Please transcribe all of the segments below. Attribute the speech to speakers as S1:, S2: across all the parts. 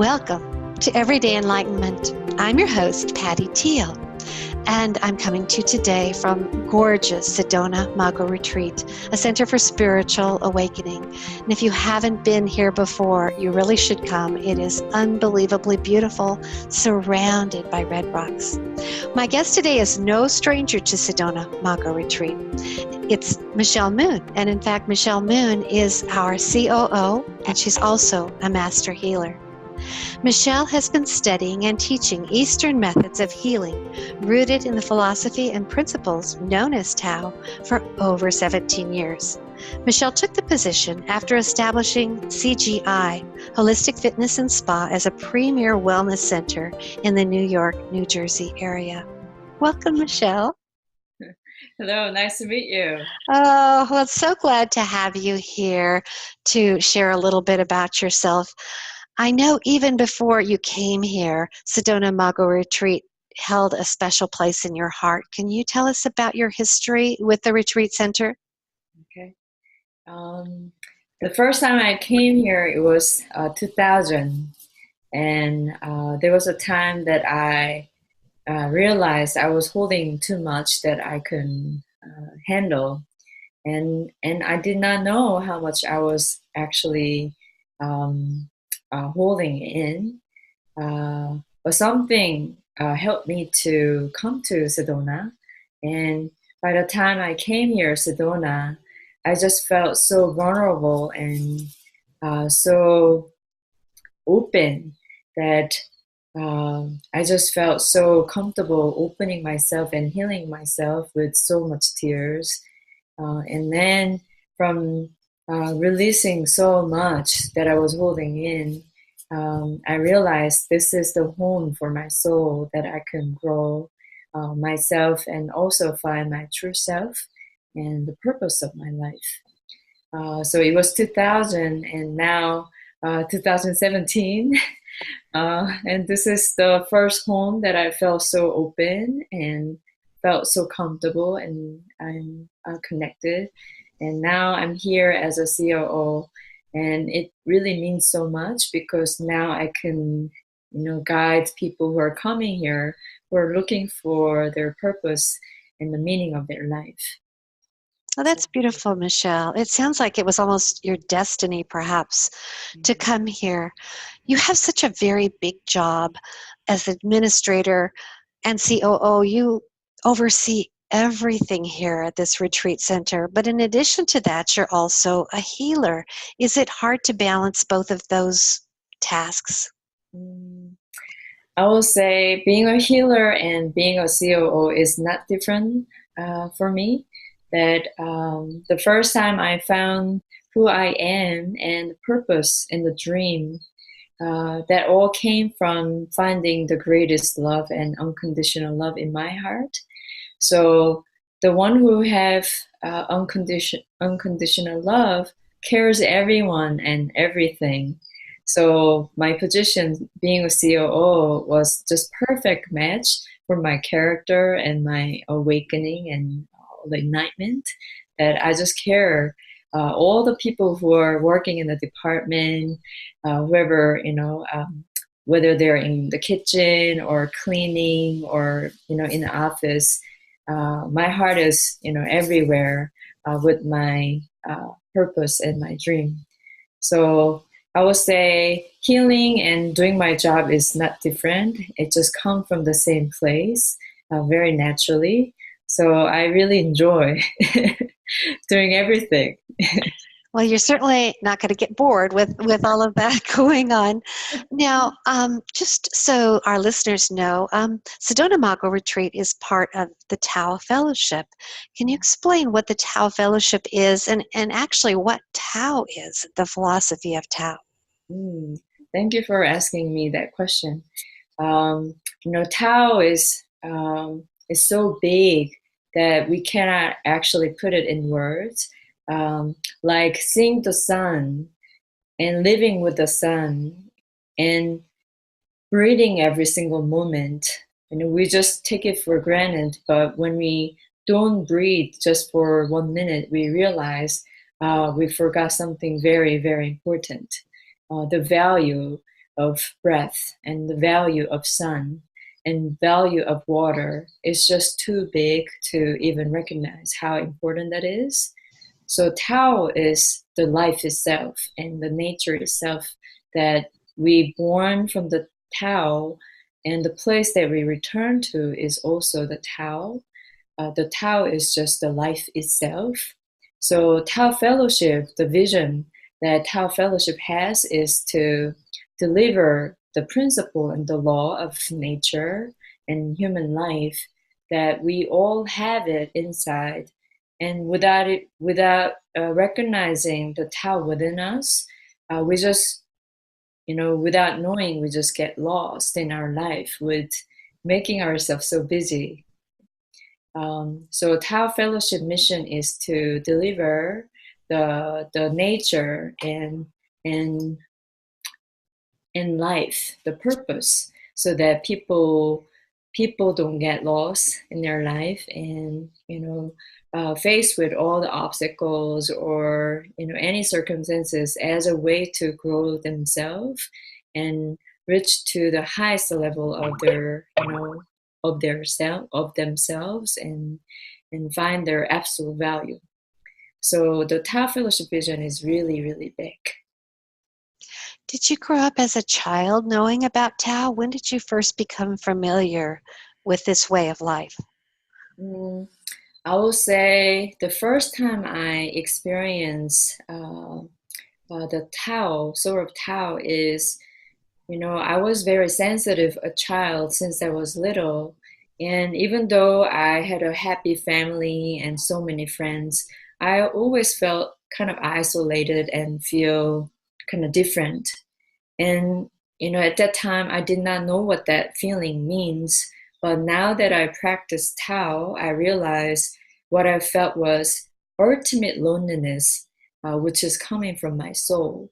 S1: Welcome to Everyday Enlightenment. I'm your host, Patti Teel, and I'm coming to you today from gorgeous Sedona Mago Retreat, a center for spiritual awakening. And if you haven't been here before, you really should come. It is unbelievably beautiful, surrounded by red rocks. My guest today is no stranger to Sedona Mago Retreat. It's Michelle Moon, and in fact, Michelle Moon is our COO, and she's also a master healer. Michelle has been studying and teaching Eastern methods of healing rooted in the philosophy and principles known as Tao for over 17 years. Michelle took the position after establishing CGI, Holistic Fitness and Spa, as a premier wellness center in the New York, New Jersey area. Welcome, Michelle.
S2: Hello, nice to meet you.
S1: Oh, well, so glad to have you here to share a little bit about yourself. I know even before you came here, Sedona Mago Retreat held a special place in your heart. Can you tell us about your history with the retreat center?
S2: Okay. The first time I came here, it was 2000. And there was a time that I realized I was holding too much that I couldn't handle. And I did not know how much I was actually holding in. But something helped me to come to Sedona. And by the time I came here, Sedona, I just felt so vulnerable and so open that I just felt so comfortable opening myself and healing myself with so much tears. And then from releasing so much that I was holding in, I realized this is the home for my soul, that I can grow myself and also find my true self and the purpose of my life. So it was 2000 and now 2017. And this is the first home that I felt so open and felt so comfortable, and I'm connected. And now I'm here as a COO, and it really means so much because now I can, guide people who are coming here, who are looking for their purpose and the meaning of their life.
S1: Oh, that's beautiful, Michelle. It sounds like it was almost your destiny, perhaps, to come here. You have such a very big job as administrator and COO. You oversee everything here at this retreat center. But in addition to that, you're also a healer. Is it hard to balance both of those tasks?
S2: I will say being a healer and being a COO is not different for me. That the first time I found who I am and the purpose and the dream, that all came from finding the greatest love and unconditional love in my heart. So the one who have unconditional love cares everyone and everything. So my position being a COO was just perfect match for my character and my awakening and the enlightenment, that I just care all the people who are working in the department, whoever, whether they're in the kitchen or cleaning or, in the office. My heart is, everywhere with my purpose and my dream. So I would say healing and doing my job is not different. It just comes from the same place very naturally. So I really enjoy doing everything.
S1: Well, you're certainly not going to get bored with all of that going on. Now, just so our listeners know, Sedona Mago Retreat is part of the Tao Fellowship. Can you explain what the Tao Fellowship is and actually what Tao is, the philosophy of Tao?
S2: Thank you for asking me that question. Tao is so big that we cannot actually put it in words. Like seeing the sun and living with the sun and breathing every single moment. We just take it for granted, but when we don't breathe just for 1 minute, we realize we forgot something very, very important. The value of breath and the value of sun and value of water is just too big to even recognize how important that is. So Tao is the life itself and the nature itself, that we born from the Tao, and the place that we return to is also the Tao. The Tao is just the life itself. So Tao Fellowship, the vision that Tao Fellowship has is to deliver the principle and the law of nature and human life, that we all have it inside, and without recognizing the Tao within us, we just, without knowing, we just get lost in our life with making ourselves so busy. So Tao Fellowship mission is to deliver the nature and in life, the purpose, so that people don't get lost in their life, and faced with all the obstacles or any circumstances, as a way to grow themselves and reach to the highest level of their of themselves, and find their absolute value. So the Tao Fellowship vision is really, really big.
S1: Did you grow up as a child knowing about Tao? When did you first become familiar with this way of life?
S2: I will say the first time I experienced the Tao, sort of Tao, is, I was very sensitive a child since I was little. And even though I had a happy family and so many friends, I always felt kind of isolated and feel kind of different. And, at that time, I did not know what that feeling means. But now that I practice Tao, I realize what I felt was ultimate loneliness, which is coming from my soul.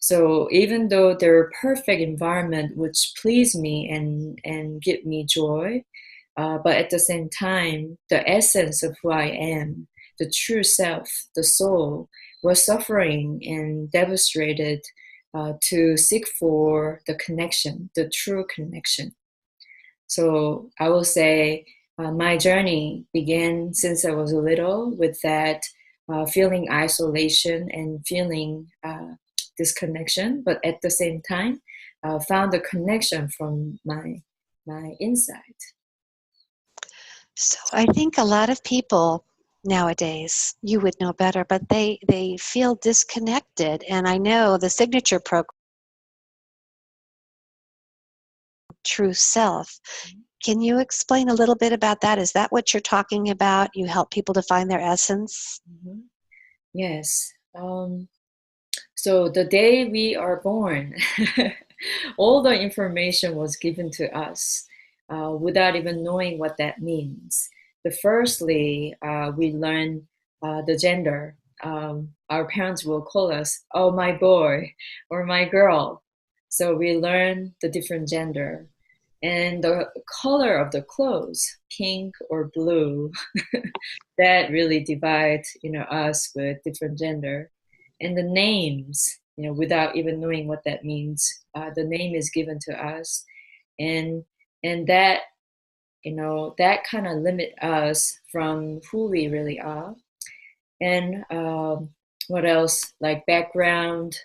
S2: So even though their perfect environment which please me and give me joy, but at the same time, the essence of who I am, the true self, the soul, was suffering and devastated, to seek for the connection, the true connection. So I will say my journey began since I was little with that feeling isolation and feeling disconnection, but at the same time, found a connection from my inside.
S1: So I think a lot of people nowadays, you would know better, but they feel disconnected. And I know the signature program, True Self. Can you explain a little bit about that? Is that what you're talking about? You help people to find their essence?
S2: Mm-hmm. Yes. So the day we are born, all the information was given to us without even knowing what that means. The firstly, we learn the gender. Our parents will call us, "Oh, my boy," or "my girl." So we learn the different gender, and the color of the clothes, pink or blue, that really divides, us with different gender. And the names, without even knowing what that means, the name is given to us, and that, that kind of limit us from who we really are. And what else? Like background,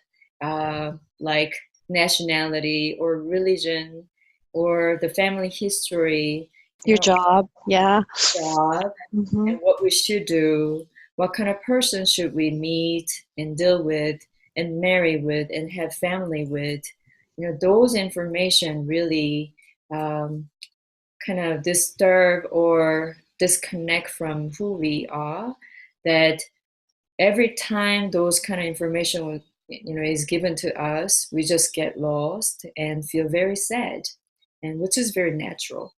S2: like nationality or religion, or the family history,
S1: Your job, yeah.
S2: job,
S1: Mm-hmm.
S2: and what we should do, what kind of person should we meet and deal with and marry with and have family with. Those information really kind of disturb or disconnect from who we are, that every time those kind of information is given to us, we just get lost and feel very sad, and which is very natural.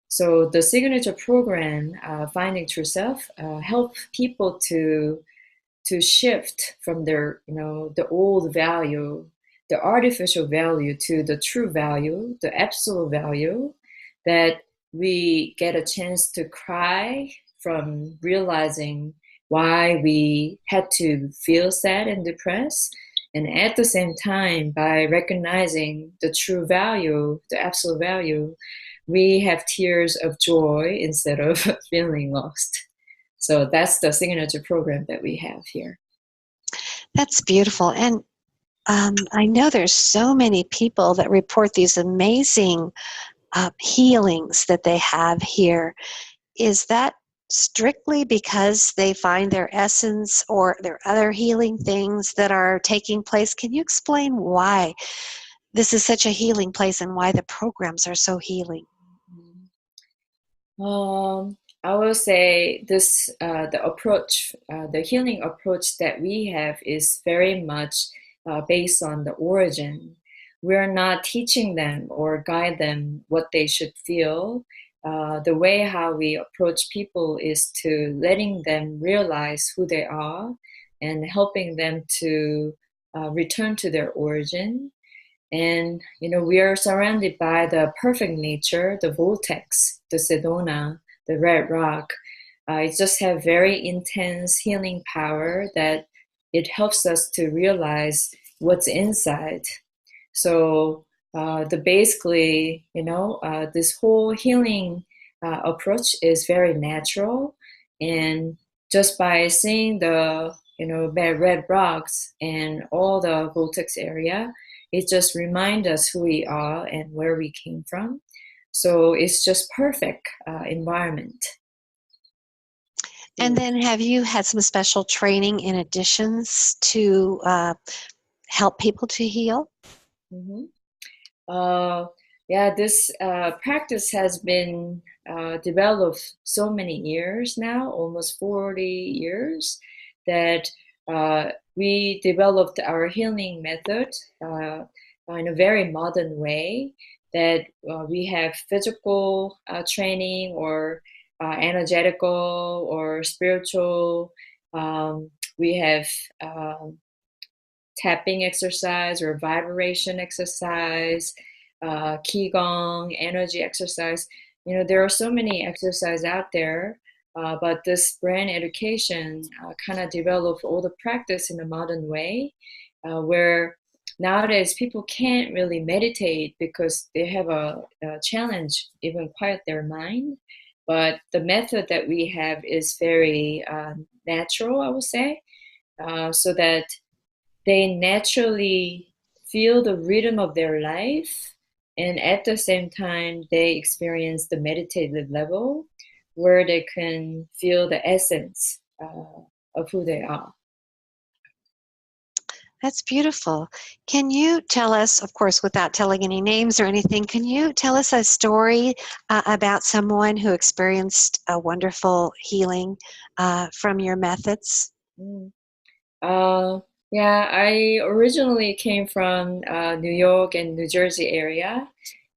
S2: So the signature program, Finding True Self, help people to shift from their, the old value, the artificial value, to the true value, the absolute value, that we get a chance to cry from realizing why we had to feel sad and depressed, And at the same time, by recognizing the true value, the absolute value, we have tears of joy instead of feeling lost. So that's the signature program that we have here.
S1: That's beautiful. And I know there's so many people that report these amazing healings that they have here. Is that strictly because they find their essence, or there are other healing things that are taking place? Can you explain why this is such a healing place and why the programs are so healing?
S2: I will say this: the approach, the healing approach that we have is very much based on the origin. We're not teaching them or guide them what they should feel. The way how we approach people is to letting them realize who they are and helping them to return to their origin. And, we are surrounded by the perfect nature, the vortex, the Sedona, the red rock. It just have very intense healing power that it helps us to realize what's inside. So the basically, this whole healing approach is very natural. And just by seeing the, red rocks and all the vortex area, it just reminds us who we are and where we came from. So it's just perfect environment.
S1: And then have you had some special training in additions to help people to heal?
S2: Mm-hmm. This practice has been developed so many years now, almost 40 years, that we developed our healing method in a very modern way, that we have physical training or energetical or spiritual. We have tapping exercise or vibration exercise, qigong, energy exercise. There are so many exercises out there, but this brand education kind of developed all the practice in a modern way, where nowadays people can't really meditate because they have a challenge even quiet their mind. But the method that we have is very natural, I would say, so that they naturally feel the rhythm of their life, and at the same time they experience the meditative level where they can feel the essence of who they are.
S1: That's beautiful. Can you tell us, of course, without telling any names or anything, can you tell us a story about someone who experienced a wonderful healing from your methods?
S2: Mm. I originally came from New York and New Jersey area.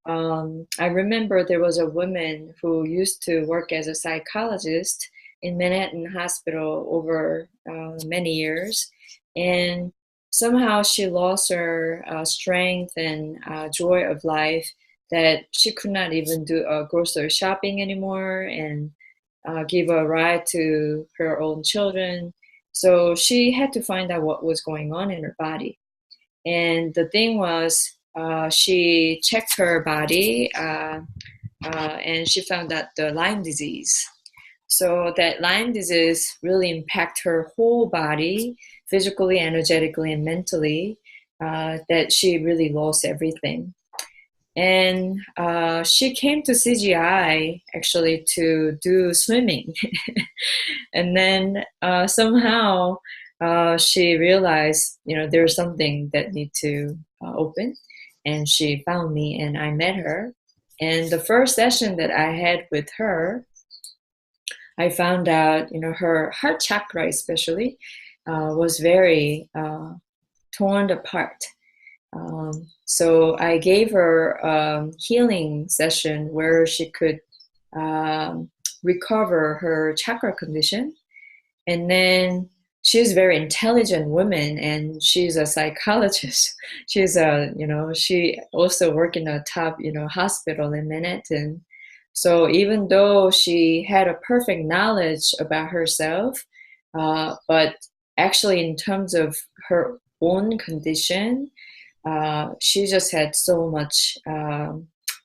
S2: I remember there was a woman who used to work as a psychologist in Manhattan Hospital over many years, and somehow she lost her strength and joy of life, that she could not even do grocery shopping anymore and give a ride to her own children. So she had to find out what was going on in her body. And the thing was, she checked her body and she found out the Lyme disease. So that Lyme disease really impacted her whole body, physically, energetically, and mentally, that she really lost everything. And she came to CGI actually to do swimming. And then somehow she realized, there's something that need to open. And she found me and I met her. And the first session that I had with her, I found out, her heart chakra especially was very torn apart. So I gave her a healing session where she could recover her chakra condition. And then she's a very intelligent woman and she's a psychologist. She also worked in a top, hospital in Manhattan. So even though she had a perfect knowledge about herself, but actually in terms of her own condition, she just had so much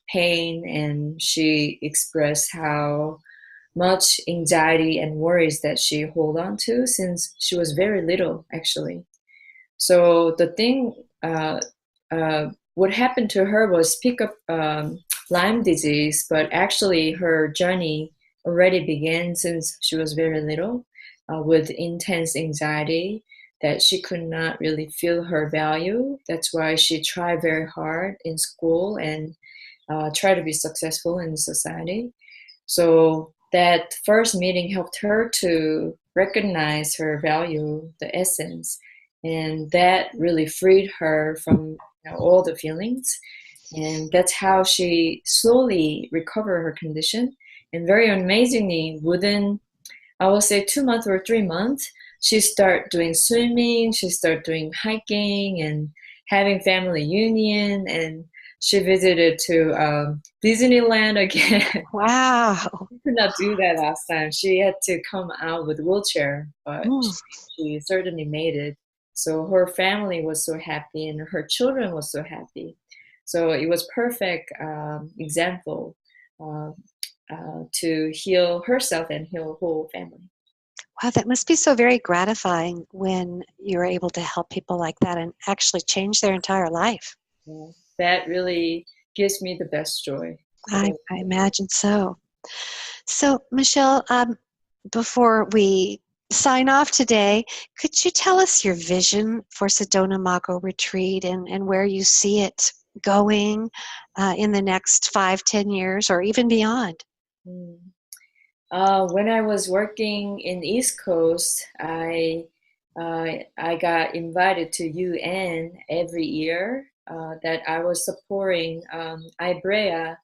S2: pain, and she expressed how much anxiety and worries that she hold on to since she was very little, actually. So the thing, what happened to her was pick up Lyme disease, but actually her journey already began since she was very little, with intense anxiety that she could not really feel her value. That's why she tried very hard in school and try to be successful in society. So that first meeting helped her to recognize her value, the essence, and that really freed her from all the feelings. And that's how she slowly recovered her condition. And very amazingly, within, I would say, 2 months or 3 months, she started doing swimming, she started doing hiking and having family union, and she visited to Disneyland again.
S1: Wow.
S2: She could not do that last time. She had to come out with wheelchair, but
S1: Mm.
S2: she certainly made it. So her family was so happy, and her children was so happy. So it was perfect example uh, to heal herself and heal whole family.
S1: Wow, that must be so very gratifying when you're able to help people like that and actually change their entire life.
S2: Yeah. That really gives me the best joy.
S1: I imagine so. So, Michelle, before we sign off today, could you tell us your vision for Sedona Mago Retreat and where you see it going in the next 5, 10 years, or even beyond?
S2: Mm. When I was working in East Coast, I got invited to UN every year that I was supporting IBREA,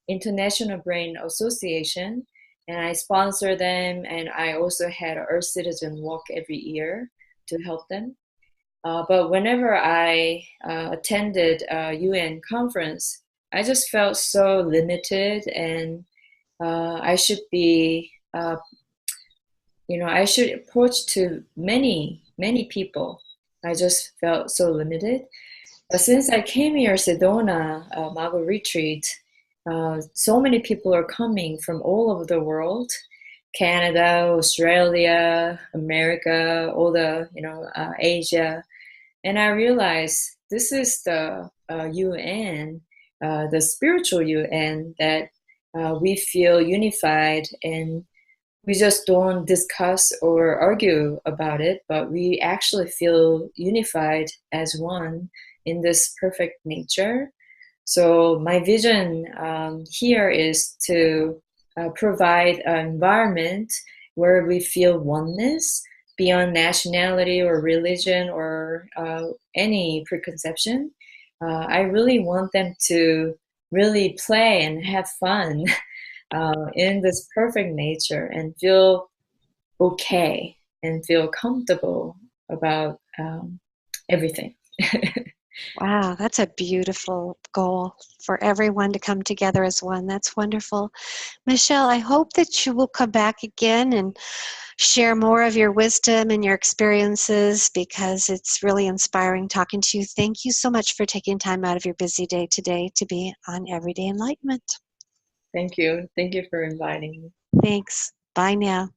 S2: International Brain Association, and I sponsor them, and I also had an Earth Citizen Walk every year to help them. But whenever I attended a UN conference, I just felt so limited, and I should be, I should approach to many, many people. I just felt so limited. But since I came here, Sedona Mago Retreat, so many people are coming from all over the world, Canada, Australia, America, all the, Asia. And I realized this is the UN, the spiritual UN, that we feel unified, and we just don't discuss or argue about it, but we actually feel unified as one in this perfect nature. So my vision here is to provide an environment where we feel oneness beyond nationality or religion or any preconception. I really want them to really play and have fun in this perfect nature and feel okay and feel comfortable about everything.
S1: Wow, that's a beautiful goal for everyone to come together as one. That's wonderful. Michelle, I hope that you will come back again and share more of your wisdom and your experiences, because it's really inspiring talking to you. Thank you so much for taking time out of your busy day today to be on Everyday Enlightenment.
S2: Thank you. Thank you for inviting me.
S1: Thanks. Bye now.